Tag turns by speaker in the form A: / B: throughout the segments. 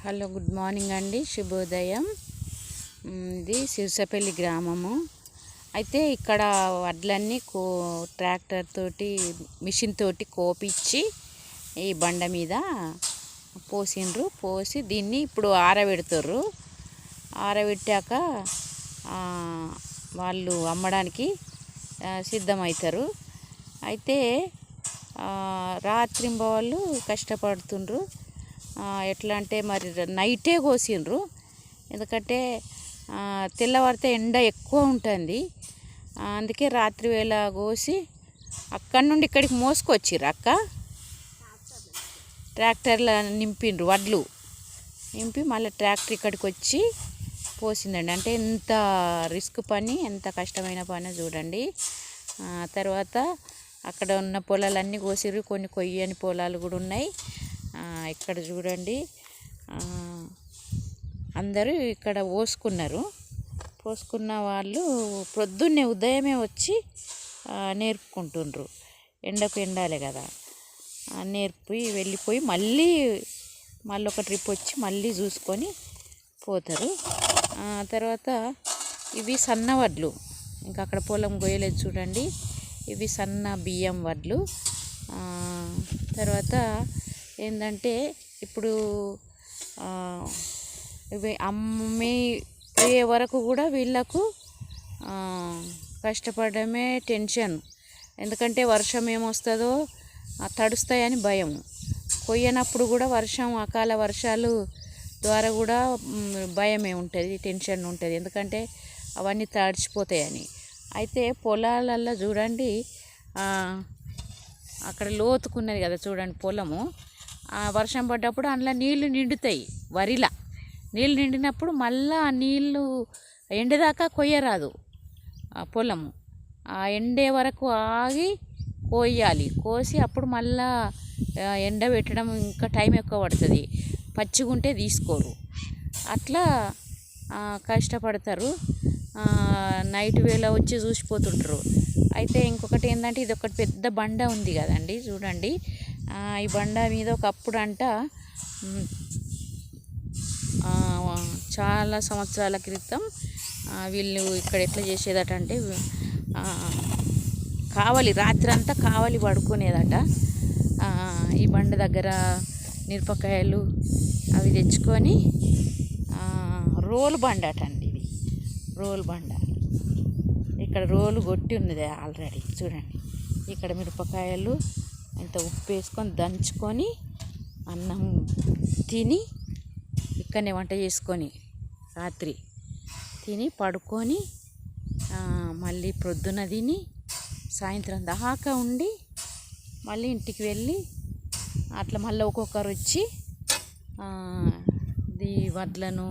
A: Hello, good morning అండి, శుభోదయం. ఇది శివసపల్లి గ్రామము. అయితే ఇక్కడ వడ్లన్నీ ట్రాక్టర్ తోటి మిషన్ తోటి కోపించి ఈ బండ మీద పోసిండ్రు. పోసి దీన్ని ఇప్పుడు ఆరబెడుతుర్రు. ఆరబెట్టాక వాళ్ళు అమ్మడానికి సిద్ధమవుతారు. అయితే రాత్రింబవళ్ళు కష్టపడుతుండ్రు. ఎట్లా అంటే మరి నైటే కోసిండ్రు, ఎందుకంటే తెల్లవారితే ఎండ ఎక్కువ ఉంటుంది. అందుకే రాత్రి వేళ కోసి అక్కడి నుండి ఇక్కడికి మోసుకొచ్చిర్రు. ట్రాక్టర్లో నింపిండ్రు, వడ్లు నింపి మళ్ళీ ట్రాక్టర్ ఇక్కడికి వచ్చి పోసిందండి. అంటే ఎంత రిస్క్ పని, ఎంత కష్టమైన పని చూడండి. తర్వాత అక్కడ ఉన్న పొలాలన్నీ కోసిర్రు, కొన్ని కొయ్యని పొలాలు కూడా ఉన్నాయి. ఇక్కడ చూడండి, అందరూ ఇక్కడ పోసుకున్న వాళ్ళు పొద్దున్నే ఉదయమే వచ్చి నేర్పుకుంటుండ్రు. ఎండకు ఎండాలి కదా, నేర్పి వెళ్ళిపోయి మళ్ళీ ఒక ట్రిప్ వచ్చి మళ్ళీ చూసుకొని పోతారు. తర్వాత ఇవి సన్న వడ్లు, ఇంకా అక్కడ పొలం గొయ్యలేదు చూడండి, ఇవి సన్న బియ్యం వడ్లు. తర్వాత ఏంటంటే ఇప్పుడు ఇవి పోయే వరకు కూడా వీళ్ళకు కష్టపడమే టెన్షన్. ఎందుకంటే వర్షం ఏమొస్తుందో తడుస్తాయని భయం. కొయ్యనప్పుడు కూడా అకాల వర్షాలు ద్వారా కూడా భయమే ఉంటుంది, టెన్షన్ ఉంటుంది. ఎందుకంటే అవన్నీ తడిచిపోతాయని. అయితే పొలాలల్లో చూడండి, అక్కడ లోతుకున్నది కదా చూడండి పొలము. వర్షం పడ్డప్పుడు అందులో నీళ్లు నిండుతాయి. వరిలా నీళ్ళు నిండినప్పుడు మళ్ళా నీళ్ళు ఎండదాకా కొయ్యరాదు పొలము. ఎండే వరకు ఆగి కోయాలి. కోసి అప్పుడు మళ్ళా ఎండబెట్టడం ఇంకా టైం ఎక్కువ పడుతుంది. పచ్చిగుంటే తీసుకోరు. అట్లా కష్టపడతారు. నైట్ వేళ వచ్చి చూసిపోతుంటారు. అయితే ఇంకొకటి ఏంటంటే, ఇది ఒకటి పెద్ద బండ ఉంది కదండి చూడండి. ఈ బండ మీద ఒకప్పుడు చాలా సంవత్సరాల క్రితం వీళ్ళు ఇక్కడ ఎట్లా చేసేదట అంటే, రాత్రి అంతా కావలి పడుకునేదట. ఈ బండ దగ్గర మిరపకాయలు అవి తెచ్చుకొని, రోలు బండ అటండి ఇది, రోలు బండ. ఇక్కడ రోలు కొట్టి ఉన్నది ఆల్రెడీ చూడండి. ఇక్కడ మిరపకాయలు ఇంత ఉప్పు వేసుకొని దంచుకొని అన్నం తిని ఇక్కడనే వంట చేసుకొని రాత్రి తిని పడుకొని మళ్ళీ ప్రొద్దున తిని సాయంత్రం దాకా ఉండి మళ్ళీ ఇంటికి వెళ్ళి అట్లా మళ్ళీ ఒక్కొక్కరు వచ్చి ఈ వడ్లను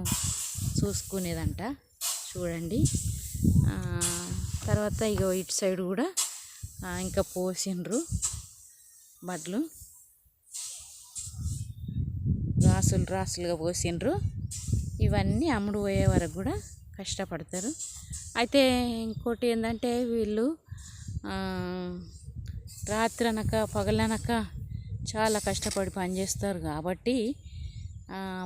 A: చూసుకునేదంట చూడండి. తర్వాత ఇటు సైడ్ కూడా ఇంకా పోసిండ్రు వడ్లు, రాసులుగా పోసిండ్రు. ఇవన్నీ అమ్ముడు పోయే వరకు కూడా కష్టపడతారు. అయితే ఇంకోటి ఏంటంటే, వీళ్ళు రాత్రి అనక పగలనక చాలా కష్టపడి పనిచేస్తారు. కాబట్టి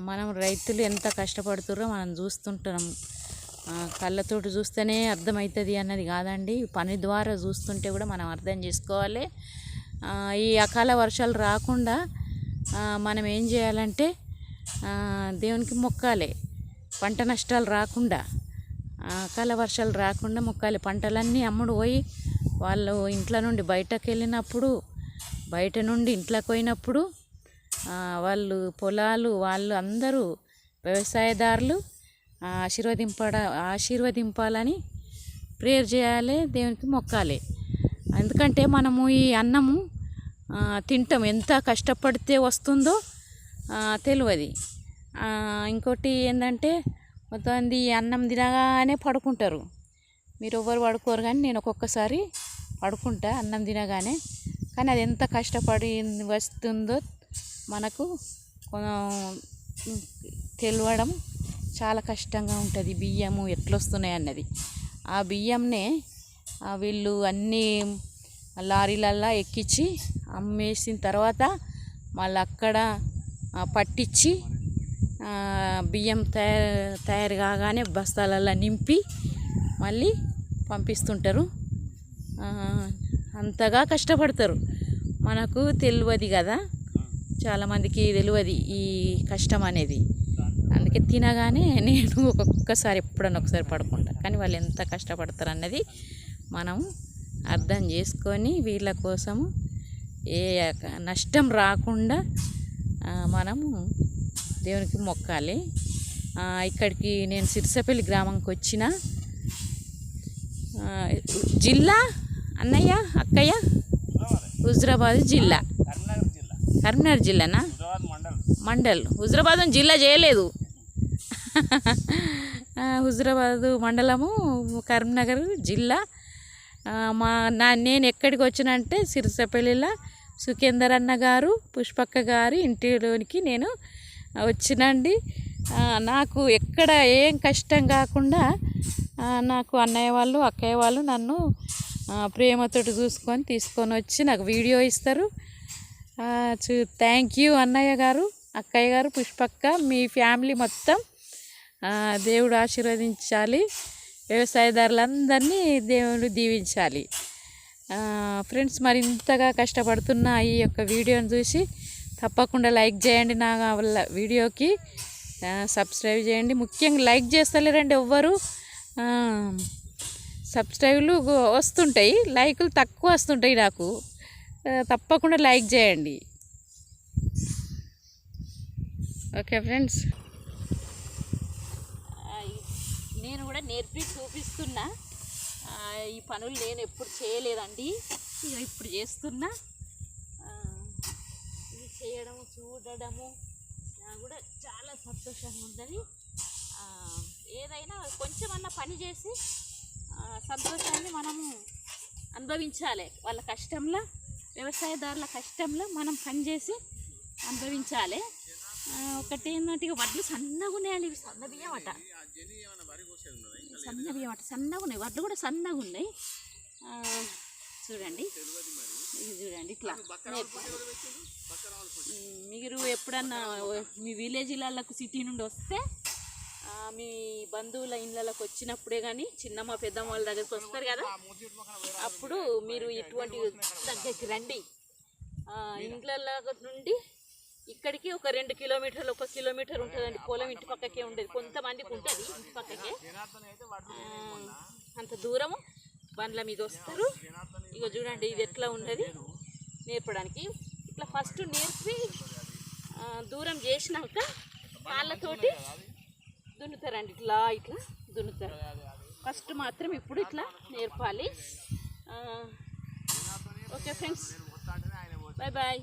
A: మనం రైతులు ఎంత కష్టపడుతారో మనం చూస్తుంటాం. కళ్ళతోటి చూస్తేనే అర్థమవుతుంది అన్నది కాదండి, పని ద్వారా చూస్తుంటే కూడా మనం అర్థం చేసుకోవాలి. ఈ అకాల వర్షాలు రాకుండా మనం ఏం చేయాలంటే, దేవునికి మొక్కాలి. పంట నష్టాలు రాకుండా, అకాల వర్షాలు రాకుండా మొక్కాలి. పంటలన్నీ అమ్ముడు పోయి వాళ్ళు ఇంట్లో నుండి బయటకు వెళ్ళినప్పుడు, బయట నుండి ఇంట్లోకి పోయినప్పుడు వాళ్ళు పొలాలు, వాళ్ళు అందరూ వ్యవసాయదారులు ఆశీర్వదింపాలని ప్రేయర్ చేయాలి, దేవునికి మొక్కాలి. ఎందుకంటే మనము ఈ అన్నము తింటాం, ఎంత కష్టపడితే వస్తుందో తెలియదు. ఇంకోటి ఏంటంటే, కొంతమంది అన్నం తినగానే పడుకుంటారు. మీరు ఎవ్వరు పడుకోరు, కానీ నేను ఒక్కొక్కసారి పడుకుంటా అన్నం తినగానే. కానీ అది ఎంత కష్టపడి వస్తుందో మనకు తెలియడం చాలా కష్టంగా ఉంటుంది. బియ్యము ఎట్లొస్తున్నాయి అన్నది. ఆ బియ్యంనే వీళ్ళు అన్నీ లారీలల్లో ఎక్కించి అమ్మేసిన తర్వాత మళ్ళీ అక్కడ పట్టించి బియ్యం తయారు కాగానే బస్తాలలో నింపి మళ్ళీ పంపిస్తుంటారు. అంతగా కష్టపడతారు. మనకు తెలియదు కదా, చాలామందికి తెలియదు ఈ కష్టం అనేది. అందుకే తినగానే నేను ఒక్కొక్కసారి ఎప్పుడన్నా ఒకసారి పడుకుంటా. కానీ వాళ్ళు ఎంత కష్టపడతారు అన్నది మనం అర్థం చేసుకొని వీళ్ళ కోసము ఏ నష్టం రాకుండా మనము దేవునికి మొక్కాలి. ఇక్కడికి నేను సిరిసపల్లి గ్రామంకి వచ్చిన. జిల్లా అన్నయ్య అక్కయ్య హుజరాబాద్ జిల్లా, కరీంనగర్ జిల్లానా? మండల్. హుజరాబాద్ జిల్లా చేయలేదు. హుజరాబాద్ మండలము, కరీంనగర్ జిల్లా. నేను ఎక్కడికి వచ్చినంటే సిరిసపల్లిలో సుఖేందర్ అన్న గారు, పుష్పక్క గారు ఇంటిలోనికి నేను వచ్చినండి. నాకు ఎక్కడ ఏం కష్టం కాకుండా నాకు అన్నయ్య వాళ్ళు అక్కయ్య వాళ్ళు నన్ను ప్రేమతో తీసుకొని వచ్చి నాకు వీడియో ఇస్తారు. థ్యాంక్ యూ అన్నయ్య గారు, అక్కయ్య గారు, పుష్పక్క, మీ ఫ్యామిలీ మొత్తం దేవుడు ఆశీర్వదించాలి. వ్యవసాయదారులందరినీ దేవుడు దీవించాలి. ఫ్రెండ్స్, మరి ఇంతగా కష్టపడుతున్న ఈ యొక్క వీడియోని చూసి తప్పకుండా లైక్ చేయండి. నా వీడియోకి సబ్స్క్రైబ్ చేయండి. ముఖ్యంగా లైక్ చేస్తలేరండి ఎవ్వరు. సబ్స్క్రైబ్లు వస్తుంటాయి, లైకులు తక్కువ వస్తుంటాయి నాకు. తప్పకుండా లైక్ చేయండి. ఓకే ఫ్రెండ్స్, నేను కూడా నేర్పి చూపిస్తున్నా. ఈ పనులు నేను ఎప్పుడు చేయలేదండి, ఇక ఇప్పుడు చేస్తున్నా. ఇది చేయడము చూడడము నాకు కూడా చాలా సంతోషంగా ఉంటుంది. ఏదైనా కొంచెమన్నా పని చేసి సంతోషాన్ని మనము అనుభవించాలి. వాళ్ళ కష్టంలో, వ్యవసాయదారుల కష్టంలో మనం పనిచేసి అనుభవించాలి. ఒకటి ఏంటంటే ఇక వడ్లు సన్నగా ఉన్నాయండి. ఇవి సన్న బియ్యం అట, సన్నగా ఉన్నాయి. వడ్లు కూడా సన్నగా ఉన్నాయి. చూడండి, ఇది చూడండి. ఇట్లా మీరు ఎప్పుడన్నా మీ విలేజ్లకు సిటీ నుండి వస్తే, మీ బంధువుల ఇళ్ళకి వచ్చినప్పుడే కానీ, చిన్నమ్మ పెద్దమ్మ వాళ్ళ దగ్గరికి వస్తారు కదా, అప్పుడు మీరు ఇటువంటి దగ్గరికి రండి. ఇండ్ల నుండి ఇక్కడికి ఒక 2 కిలోమీటర్లు, 1 కిలోమీటర్ ఉంటుందండి. పొలం ఇంటి పక్కకే ఉండేది, కొంతమందికి ఉంటుంది ఇంటి పక్కకే. అంత దూరము బండ్ల మీద వస్తారు. ఇక చూడండి ఇది ఎట్లా ఉన్నది నేర్పడానికి. ఇట్లా ఫస్ట్ నేర్పి దూరం చేసినాక కాళ్ళతోటి దున్నుతారండి. ఇట్లా ఇట్లా దున్నుతారు. ఫస్ట్ మాత్రం ఇప్పుడు ఇట్లా నేర్పాలి. Okay friends, bye bye.